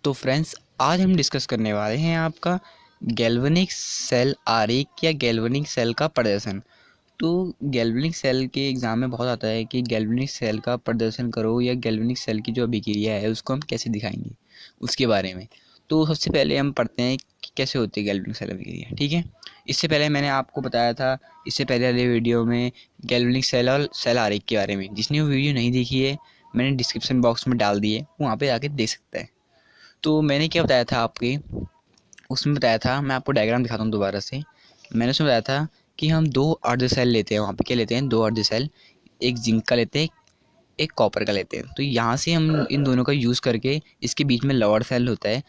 तो फ्रेंड्स, आज हम डिस्कस करने वाले हैं आपका गैल्वेनिक सेल आरेख या गैल्वेनिक सेल का प्रदर्शन। तो गैल्वेनिक सेल के एग्ज़ाम में बहुत आता है कि गैल्वेनिक सेल का प्रदर्शन करो या गैल्वेनिक सेल की जो अभिक्रिया है उसको हम कैसे दिखाएंगे, उसके बारे में। तो सबसे पहले हम पढ़ते हैं कि कैसे होती है गैल्वेनिक सेल अभिक्रिया। ठीक है, इससे पहले मैंने आपको बताया था इससे पहले वाले वीडियो में गैल्वेनिक सेल और सेल आरेख के बारे में। जिसने वो वीडियो नहीं देखी है, मैंने डिस्क्रिप्शन बॉक्स में डाल दी है, वहाँ पर जाके देख सकता है। तो मैंने क्या बताया था आपके उसमें बताया था, मैं आपको डायग्राम दिखाता हूँ दोबारा से। मैंने उसमें बताया था कि हम दो अर्ध सेल लेते हैं, वहाँ पे क्या लेते हैं, दो अर्ध सेल, एक जिंक का लेते हैं, एक कॉपर का लेते हैं। तो यहाँ से हम इन दोनों का यूज़ करके, इसके बीच में लवण सेल होता है,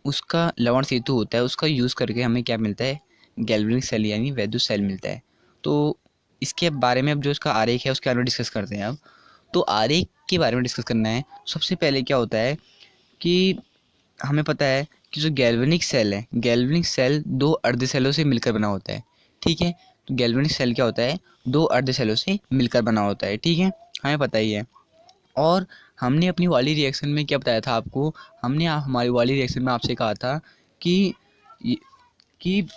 उसका लवण सेतु होता है, उसका यूज़ करके हमें क्या मिलता है, गैल्वेनिक सेल यानी वैद्युत सेल मिलता है। तो इसके बारे में अब जो इसका आरेख है उसके बारे में डिस्कस करते हैं। अब तो आरेख के बारे में डिस्कस करना है। सबसे पहले क्या होता है कि हमें पता है कि जो गैल्वेनिक सेल है, गैल्वेनिक सेल दो अर्ध सेलों से मिलकर बना होता है। ठीक है, तो गैल्वेनिक सेल क्या होता है, दो अर्ध सेलों से मिलकर बना होता है। ठीक है, हमें पता ही है। और हमने अपनी वाली रिएक्शन में क्या बताया था आपको, हमने हमारी वाली रिएक्शन में आपसे कहा था कि कि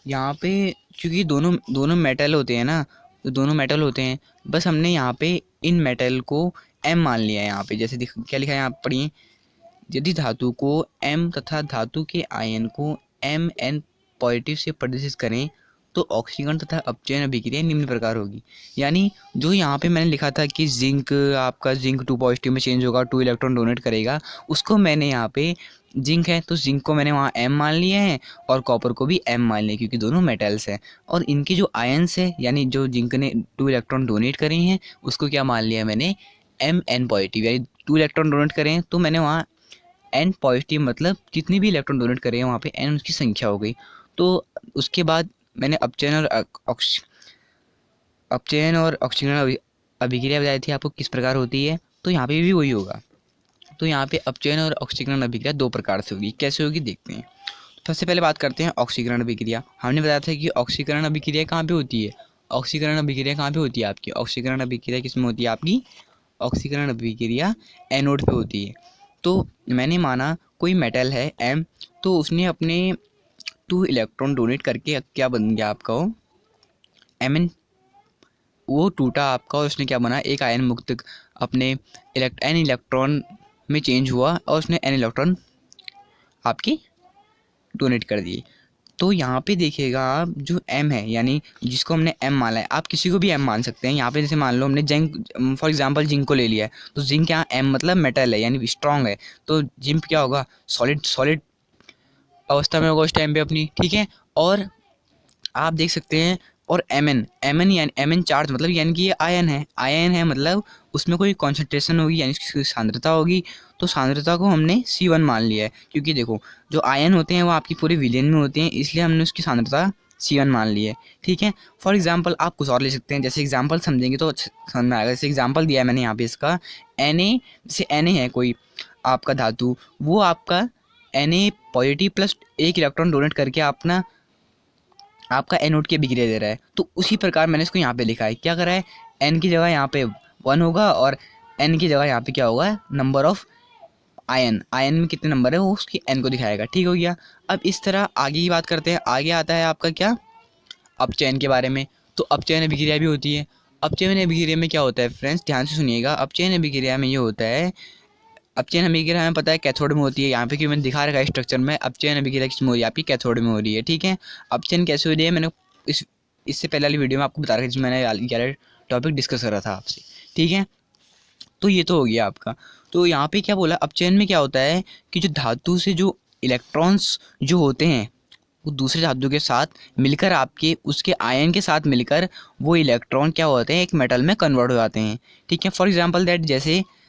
यहाँ पे क्योंकि दोनों दोनों मेटल होते हैं ना, तो दोनों मेटल होते हैं, बस हमने यहाँ पे इन मेटल को M मान लिया है। यहाँ पे जैसे क्या लिखा है, यहाँ पढ़िए, यदि धातु को M तथा धातु के आयन को Mn पॉजिटिव से प्रदर्शित करें तो ऑक्सीकरण तथा अपचयन अभिक्रिया निम्न प्रकार होगी। यानी जो यहाँ पे मैंने लिखा था कि जिंक, आपका जिंक 2 पॉजिटिव में चेंज होगा, 2 इलेक्ट्रॉन डोनेट करेगा, उसको मैंने यहाँ पे जिंक है तो जिंक को मैंने वहाँ M मान लिया है और कॉपर को भी M मान लिया, क्योंकि दोनों मेटल्स हैं। और इनके जो आयन्स है, यानी जो जिंक ने 2 इलेक्ट्रॉन डोनेट करे हैं उसको क्या मान लिया मैंने, Mn पॉजिटिव, यानी 2 इलेक्ट्रॉन डोनेट करें तो मैंने वहाँ N पॉजिटिव, मतलब जितनी भी इलेक्ट्रॉन डोनेट करे हैं वहाँ पे N उसकी संख्या हो गई। तो उसके बाद मैंने अपचयन और ऑक्सीकरण अभिक्रिया बताई थी आपको किस प्रकार होती है, तो यहाँ पे भी वही होगा। तो यहाँ पे अपचयन और ऑक्सीकरण अभिक्रिया दो प्रकार से होगी। कैसे होगी देखते हैं। सबसे पहले बात करते हैं ऑक्सीकरण अभिक्रिया। हमने बताया था कि ऑक्सीकरण अभिक्रिया कहाँ पे होती है, ऑक्सीकरण अभिक्रिया कहाँ पे होती है आपकी, ऑक्सीकरण अभिक्रिया किस में होती है आपकी, ऑक्सीकरण अभिक्रिया एनोड पे होती है। तो मैंने माना कोई मेटल है M, तो उसने अपने 2 इलेक्ट्रॉन डोनेट करके क्या बन गया आपका, वो Mn, वो टूटा आपका और उसने क्या बना, एक आयन मुक्त अपने N इलेक्ट्रॉन में चेंज हुआ और उसने N इलेक्ट्रॉन आपकी डोनेट कर दिए। तो यहाँ पे देखिएगा आप, जो M है यानी जिसको हमने M माना है, आप किसी को भी M मान सकते हैं। यहाँ पे जैसे मान लो हमने जिंक, फॉर एग्जांपल जिंक को ले लिया है, तो जिंक यहाँ M मतलब मेटल है यानी स्ट्रांग है, तो जिंक क्या होगा, सॉलिड अवस्था में होगा उस टाइम पे अपनी। ठीक है, और आप देख सकते हैं, और Mn यानी Mn चार्ज, मतलब यानी कि ये आयन है मतलब उसमें कोई कॉन्सेंट्रेशन होगी यानी उसकी सांद्रता होगी। तो सांद्रता को हमने C1 मान लिया है, क्योंकि देखो जो आयन होते हैं वो आपकी पूरे विलेन में होते हैं, इसलिए हमने उसकी सांद्रता C1 मान ली है। ठीक है, फॉर एग्जांपल आप कुछ और ले सकते हैं, जैसे एग्जांपल समझेंगे तो समझ में आएगा। जैसे एग्जांपल दिया है मैंने यहाँ पे इसका Na, जैसे Na है कोई आपका धातु, वो आपका Na positive plus 1 electron donate करके आपका एनोड की अभिक्रिया दे रहा है। तो उसी प्रकार मैंने इसको यहाँ पे लिखा है, क्या करा है, N की जगह यहाँ पे 1 होगा और N की जगह यहाँ पे क्या होगा, नंबर ऑफ आयन में कितने नंबर है वो उसकी N को दिखाएगा। ठीक हो गया। अब इस तरह आगे की बात करते हैं। आगे आता है आपका क्या, अपचयन के बारे में। तो अपचयन अभिक्रिया भी होती है। अपचयन अभिक्रिया में क्या होता है फ्रेंड्स, ध्यान से सुनिएगा। अपचयन अभिक्रिया में ये होता है, अपचयन अभिक्रिया हमें पता है कैथोड में होती है। यहाँ पे क्यों मैंने दिखा रखा है स्ट्रक्चर में, अपचयन अभिक्रिया किस में हो रही है आपकी, कैथोड में हो रही है। ठीक है, अपचयन कैसे हो रही है, मैंने इससे पहले वाली वीडियो में आपको बता रखा है, जिसमें मैंने 11 टॉपिक डिस्कस करा था आपसे। ठीक है, तो ये तो हो गया आपका। तो यहाँ पे क्या बोला, अपचयन में क्या होता है कि जो धातु से जो इलेक्ट्रॉन्स जो होते हैं वो दूसरे धातु के साथ मिलकर आपके उसके आयन के साथ मिलकर वो इलेक्ट्रॉन क्या होते हैं, एक मेटल में कन्वर्ट हो जाते हैं। ठीक है, फॉर एग्जांपल दैट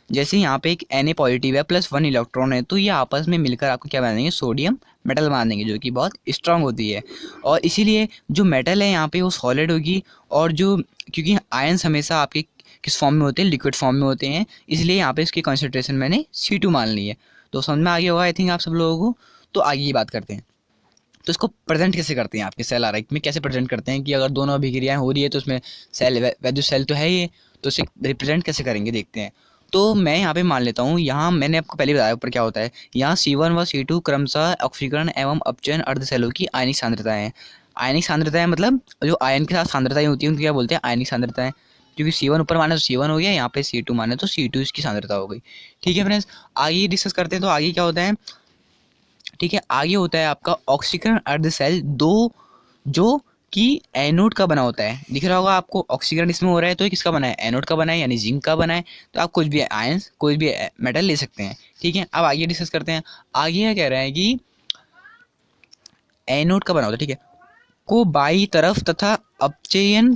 जैसे यहाँ पे एक Na पॉजिटिव है प्लस 1 इलेक्ट्रॉन है, तो ये आपस में मिलकर आपको क्या बना देंगे, सोडियम मेटल बना देंगे, जो कि बहुत स्ट्रांग होती है। और इसीलिए जो मेटल है यहाँ पे वो सॉलिड होगी, और जो क्योंकि आयन्स हमेशा आपके किस फॉर्म में होते हैं, लिक्विड फॉर्म में होते हैं, इसलिए यहाँ पे इसकी कॉन्सेंट्रेशन मैंने C2 मान ली है। तो समझ में आ गया होगा आई थिंक आप सब लोगों को। तो आगे की बात करते हैं, तो इसको प्रेजेंट कैसे करते हैं आपके सेल आरेख में, कैसे प्रेजेंट करते हैं कि अगर दोनों अभिक्रियाएं हो रही है तो उसमें सेल वैद्युत सेल तो है ही, तो उसे रिप्रेजेंट कैसे करेंगे देखते हैं। तो मैं यहाँ पे मान लेता हूँ, यहाँ मैंने आपको पहले बताया ऊपर क्या होता है, यहाँ C1 व C2 क्रमशः ऑक्सीकरण एवं अपचयन अर्धसेलों की आयनिक सांद्रता है। आयनिक सांद्रता है मतलब जो आयन के साथ सांद्रताएं होती हैं उनको क्या बोलते हैं, आयनिक सांद्रताएं। क्योंकि C1 ऊपर माने तो C1 हो गया, यहाँ पे C2 माने तो C2 इसकी सांद्रता हो गई। ठीक है फ्रेंड्स, आगे डिस्कस करते हैं। तो आगे क्या होता है, ठीक है, आगे होता है आपका ऑक्सीकरण अर्धसेल दो, जो कि एनोड का बना होता है। दिख रहा होगा आपको ऑक्सीकरण इसमें हो रहा है, तो ये किसका बना है, एनोड का बना है, यानी जिंक का बना है। तो आप कुछ भी आयंस, कोई भी मेटल ले सकते हैं। ठीक है, अब आगे डिस्कस करते हैं। आगे क्या कह रहा है कि एनोड का बना होता है, ठीक है, को बाई तरफ तथा अपचयन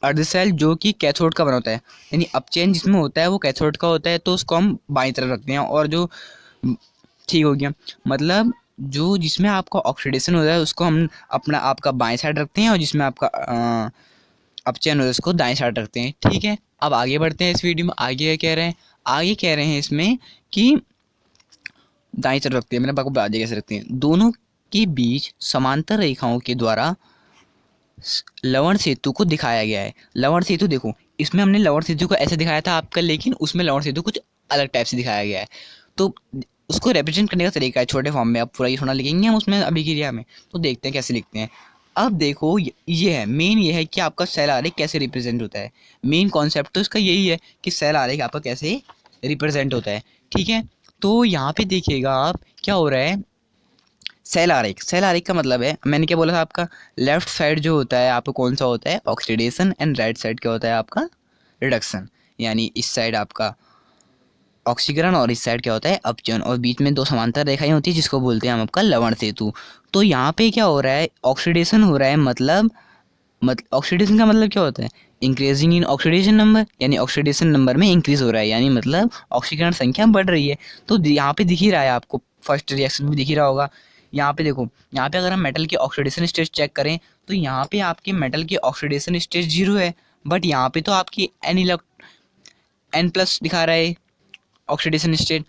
अर्धसेल जो कि कैथोड का बना होता है, यानी अपचयन जिसमें होता है वो कैथोड का होता है, तो उसको हम बाई तरफ रखते हैं। और जो, ठीक हो गया, मतलब जो जिसमें आपका ऑक्सीडेशन होता है उसको हम अपना आपका बाएं साइड रखते हैं, और जिसमें आपका अपचयन होता है उसको दाएं साइड रखते हैं। ठीक है, अब आगे बढ़ते हैं इस वीडियो में। आगे कह रहे हैं, आगे कह रहे हैं इसमें कि दाएं तरफ रखते हैं, मैंने आपको बता दिया कैसे रखते हैं। दोनों के बीच समांतर रेखाओं के द्वारा लवण सेतु को दिखाया गया है। लवण सेतु देखो, इसमें हमने लवण सेतु को ऐसे दिखाया था आपका, लेकिन उसमें लवण सेतु कुछ अलग टाइप से दिखाया गया है। तो उसको रिप्रेजेंट करने का तरीका है छोटे फॉर्म में। अब पूरा ये थोड़ा लिखेंगे हम उसमें अभिक्रिया में, तो देखते हैं कैसे लिखते हैं। अब देखो ये है मेन, ये है कि आपका सेल आरेख कैसे रिप्रेजेंट होता है। मेन कॉन्सेप्ट तो इसका यही है कि सेल आरेख आपका कैसे रिप्रेजेंट होता है। ठीक है, तो यहाँ पे देखिएगा आप क्या हो रहा है, सेल आरेख। सेल आरेख का मतलब है, मैंने क्या बोला था आपका, लेफ्ट साइड जो होता है आपको कौन सा होता है, ऑक्सीडेशन, एंड राइट साइड क्या होता है आपका, रिडक्शन। यानी इस साइड आपका ऑक्सीकरण और इस साइड क्या होता है, अपचयन, और बीच में दो समांतर रेखाएं होती है जिसको बोलते हैं हम आपका लवण सेतु। तो यहाँ पे क्या हो रहा है, ऑक्सीडेशन हो रहा है, मतलब ऑक्सीडेशन का मतलब क्या होता है, इंक्रीजिंग इन ऑक्सीडेशन नंबर, यानी ऑक्सीडेशन नंबर में इंक्रीज हो रहा है, यानी मतलब ऑक्सीकरण संख्या बढ़ रही है। तो यहाँ पे दिख ही रहा है आपको, फर्स्ट रिएक्शन भी दिख ही रहा होगा। यहाँ पे देखो, यहाँ पे अगर हम मेटल की ऑक्सीडेशन स्टेज चेक करें तो यहाँ पे आपके मेटल की ऑक्सीडेशन स्टेज 0 है, बट यहाँ पे तो आपकी N+ दिखा रहा है ऑक्सीडेशन स्टेट।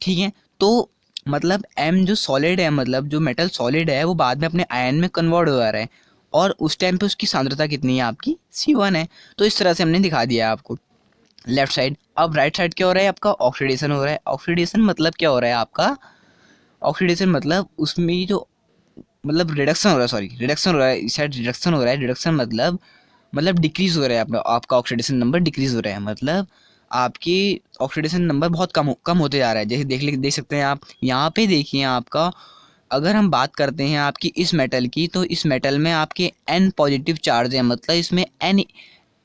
ठीक है, तो मतलब M जो सॉलिड है, मतलब जो मेटल सॉलिड है, वो बाद में अपने आयन में कन्वर्ट हो जा रहा है, और उस टाइम पे उसकी सांद्रता कितनी है आपकी, C1 है। तो इस तरह से हमने दिखा दिया है आपको लेफ्ट साइड। अब राइट साइड क्या हो रहा है आपका, ऑक्सीडेशन हो रहा है। ऑक्सीडेशन मतलब क्या हो रहा है आपका, ऑक्सीडेशन मतलब उसमें जो, मतलब रिडक्शन हो रहा है, सॉरी रिडक्शन हो रहा है, इस साइड रिडक्शन हो रहा है। रिडक्शन मतलब डिक्रीज हो रहा है, आपका ऑक्सीडेशन नंबर डिक्रीज हो रहा है, मतलब आपकी ऑक्सीडेशन नंबर बहुत कम होते जा रहा है। जैसे देख सकते हैं आप यहाँ पे, देखिए आपका, अगर हम बात करते हैं आपकी इस मेटल की, तो इस मेटल में आपके N पॉजिटिव चार्ज है, मतलब इसमें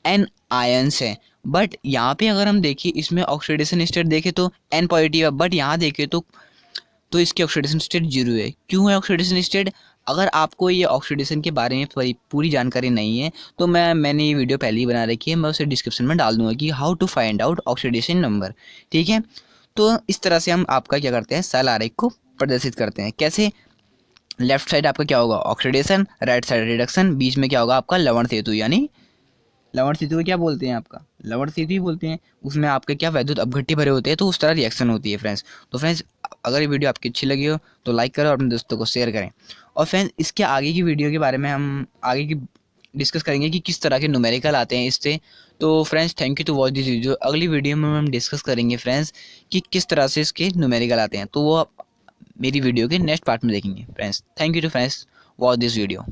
N आयंस है। बट यहाँ पे अगर हम देखिए, इसमें ऑक्सीडेशन स्टेट देखें तो N पॉजिटिव है, बट यहाँ देखें तो इसकी ऑक्सीडेशन स्टेट 0 है। क्यों है ऑक्सीडेशन स्टेट, अगर आपको ये ऑक्सीडेशन के बारे में पूरी जानकारी नहीं है तो मैंने ये वीडियो पहले ही बना रखी है, मैं उसे डिस्क्रिप्शन में डाल दूंगा कि how to find out oxidation number. ठीक है, तो इस तरह से हम आपका क्या करते हैं, सेल आरेख को प्रदर्शित करते हैं। कैसे, लेफ्ट साइड आपका क्या होगा, ऑक्सीडेशन, राइट साइड रिडक्शन, बीच में क्या होगा आपका लवण सेतु, यानी लवण सेतु को क्या बोलते हैं आपका, लवण सेतु ही बोलते हैं। उसमें आपके क्या वैद्युत अपघट्य भरे होते हैं, तो उस तरह रिएक्शन होती है फ्रेंड्स। तो फ्रेंड्स, अगर ये वीडियो आपकी अच्छी लगी हो तो लाइक करो और अपने दोस्तों को शेयर करें। और फ्रेंड्स, इसके आगे की वीडियो के बारे में हम आगे की डिस्कस करेंगे कि किस तरह के न्यूमेरिकल आते हैं इससे। तो friends, thank you to watch this video. अगली वीडियो में हम डिस्कस करेंगे फ्रेंड्स कि किस तरह से इसके न्यूमेरिकल आते हैं, तो वो आप मेरी वीडियो के नेक्स्ट पार्ट में देखेंगे friends. Thank you to friends watch this video.